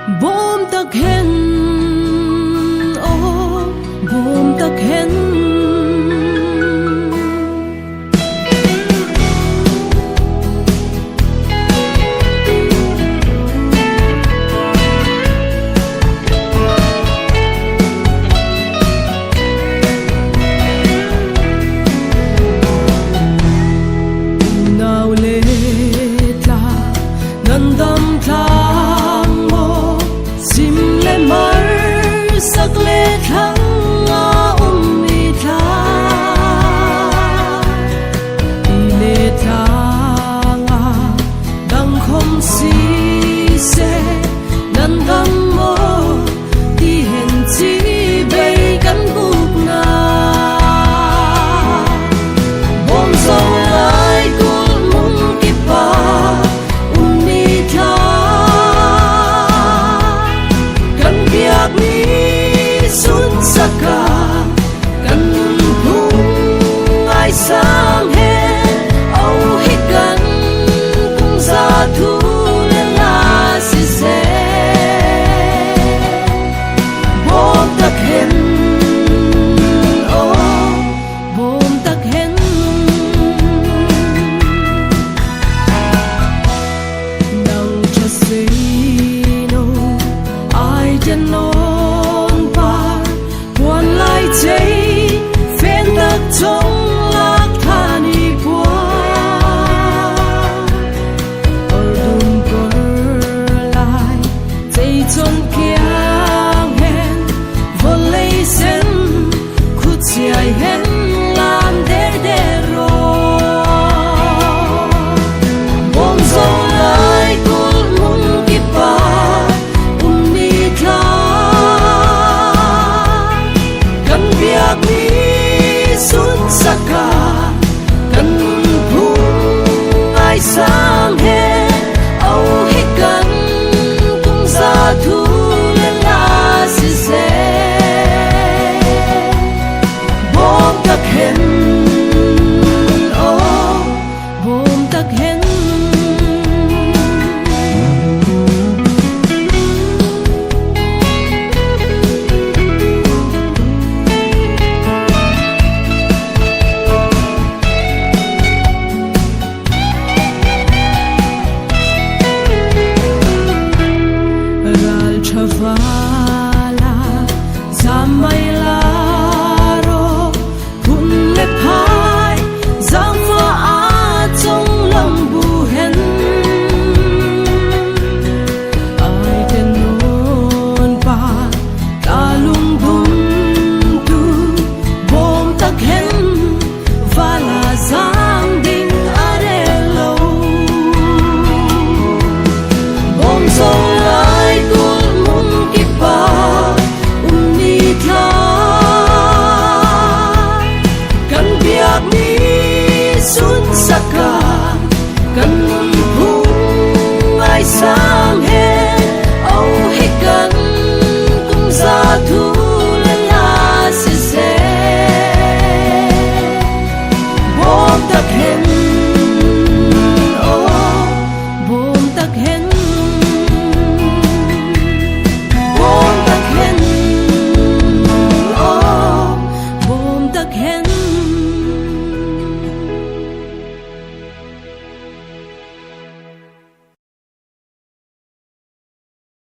Bawm tak hen oh Bawm tak hen Dam thang mo sim le mar sak le thang a mi tha le thang a dang khom si se nan dam mo ti hen chi bay kan buk na bom song lai kul mung ki pa saka kan hung ai sang he au hi kan kung za thu